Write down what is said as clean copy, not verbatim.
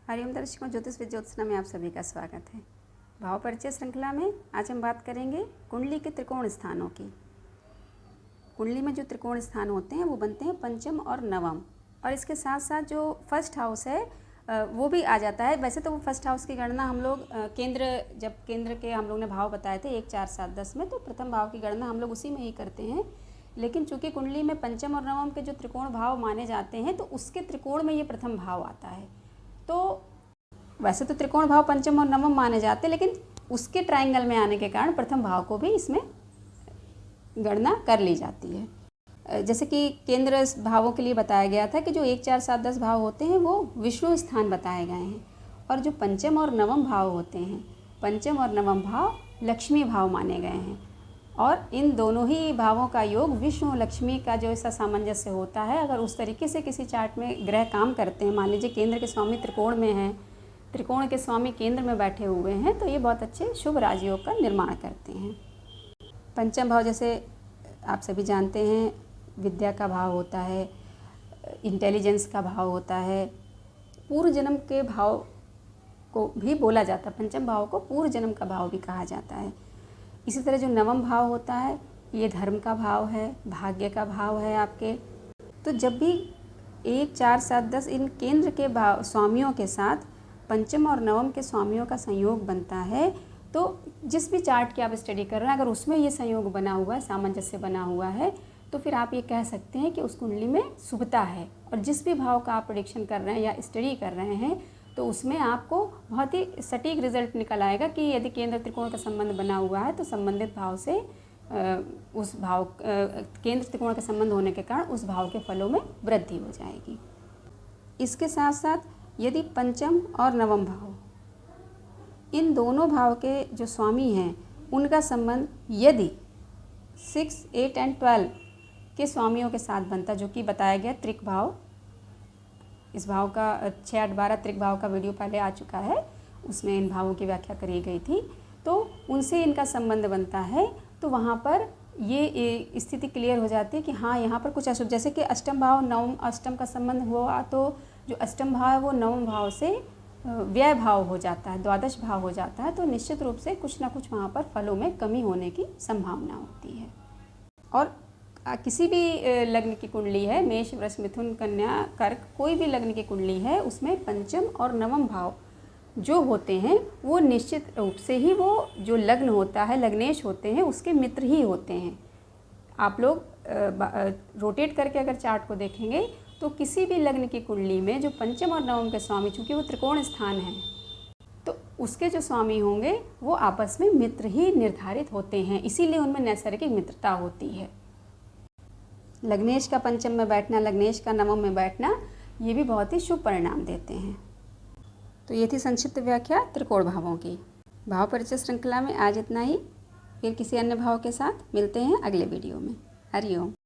हरिओम दर्शकों, ज्योतिष विद ज्योत्सना में आप सभी का स्वागत है। भाव परिचय श्रृंखला में आज हम बात करेंगे कुंडली के त्रिकोण स्थानों की। कुंडली में जो त्रिकोण स्थान होते हैं वो बनते हैं पंचम और नवम, और इसके साथ साथ जो फर्स्ट हाउस है वो भी आ जाता है। वैसे तो वो फर्स्ट हाउस की गणना हम लोग केंद्र के हम लोग ने भाव बताए थे 1, 4, 7, 10 में, तो प्रथम भाव की गणना हम लोग उसी में ही करते हैं। लेकिन चूंकि कुंडली में पंचम और नवम के जो त्रिकोण भाव माने जाते हैं तो उसके त्रिकोण में ये प्रथम भाव आता है। तो वैसे तो त्रिकोण भाव पंचम और नवम माने जाते हैं, लेकिन उसके ट्रायंगल में आने के कारण प्रथम भाव को भी इसमें गणना कर ली जाती है। जैसे कि केंद्र भावों के लिए बताया गया था कि जो 1, 4, 7, 10 भाव होते हैं वो विष्णु स्थान बताए गए हैं, और जो पंचम और नवम भाव होते हैं, पंचम और नवम भाव लक्ष्मी भाव माने गए हैं। और इन दोनों ही भावों का योग विष्णु और लक्ष्मी का जो ऐसा सामंजस्य होता है, अगर उस तरीके से किसी चार्ट में ग्रह काम करते हैं, मान लीजिए केंद्र के स्वामी त्रिकोण में हैं, त्रिकोण के स्वामी केंद्र में बैठे हुए हैं, तो ये बहुत अच्छे शुभ राजयोग का निर्माण करते हैं। पंचम भाव जैसे आप सभी जानते हैं विद्या का भाव होता है, इंटेलिजेंस का भाव होता है, पूर्व जन्म के भाव को भी बोला जाता है। पंचम भाव को पूर्व जन्म का भाव भी कहा जाता है। इसी तरह जो नवम भाव होता है ये धर्म का भाव है, भाग्य का भाव है आपके। तो जब भी 1, 4, 7, 10 इन केंद्र के भाव स्वामियों के साथ पंचम और नवम के स्वामियों का संयोग बनता है, तो जिस भी चार्ट की आप स्टडी कर रहे हैं, अगर उसमें ये संयोग बना हुआ है, सामंजस्य बना हुआ है, तो फिर आप ये कह सकते हैं कि उस कुंडली में शुभता है। और जिस भी भाव का आप प्रेडिक्शन कर रहे हैं या स्टडी कर रहे हैं, तो उसमें आपको बहुत ही सटीक रिजल्ट निकल आएगा कि यदि केंद्र त्रिकोण का संबंध बना हुआ है तो संबंधित भाव से उस भाव केंद्र त्रिकोण का संबंध होने के कारण उस भाव के फलों में वृद्धि हो जाएगी। इसके साथ साथ यदि पंचम और नवम भाव इन दोनों भाव के जो स्वामी हैं उनका संबंध यदि 6, 8 और 12 के स्वामियों के साथ बनता, जो कि बताया गया त्रिक भाव, इस भाव का 6, 8, 12 त्रिक भाव का वीडियो पहले आ चुका है, उसमें इन भावों की व्याख्या करी गई थी। तो उनसे इनका संबंध बनता है, तो वहाँ पर ये स्थिति क्लियर हो जाती है कि हाँ यहाँ पर कुछ अशुभ, जैसे कि अष्टम भाव नवम अष्टम का संबंध हुआ, तो जो अष्टम भाव है वो नवम भाव से व्यय भाव हो जाता है, द्वादश भाव हो जाता है, तो निश्चित रूप से कुछ ना कुछ वहाँ पर फलों में कमी होने की संभावना होती है। और किसी भी लग्न की कुंडली है, मेष, वृष, मिथुन, कन्या, कर्क, कोई भी लग्न की कुंडली है, उसमें पंचम और नवम भाव जो होते हैं वो निश्चित रूप से ही वो जो लग्न होता है, लग्नेश होते हैं, उसके मित्र ही होते हैं। आप लोग रोटेट करके अगर चार्ट को देखेंगे तो किसी भी लग्न की कुंडली में जो पंचम और नवम के स्वामी, चूँकि वो त्रिकोण स्थान है, तो उसके जो स्वामी होंगे वो आपस में मित्र ही निर्धारित होते हैं, इसीलिए उनमें नैसर्गिक मित्रता होती है। लग्नेश का पंचम में बैठना, लग्नेश का नवम में बैठना, ये भी बहुत ही शुभ परिणाम देते हैं। तो ये थी संक्षिप्त व्याख्या त्रिकोण भावों की। भाव परिचय श्रृंखला में आज इतना ही। फिर किसी अन्य भाव के साथ मिलते हैं अगले वीडियो में। हरिओम।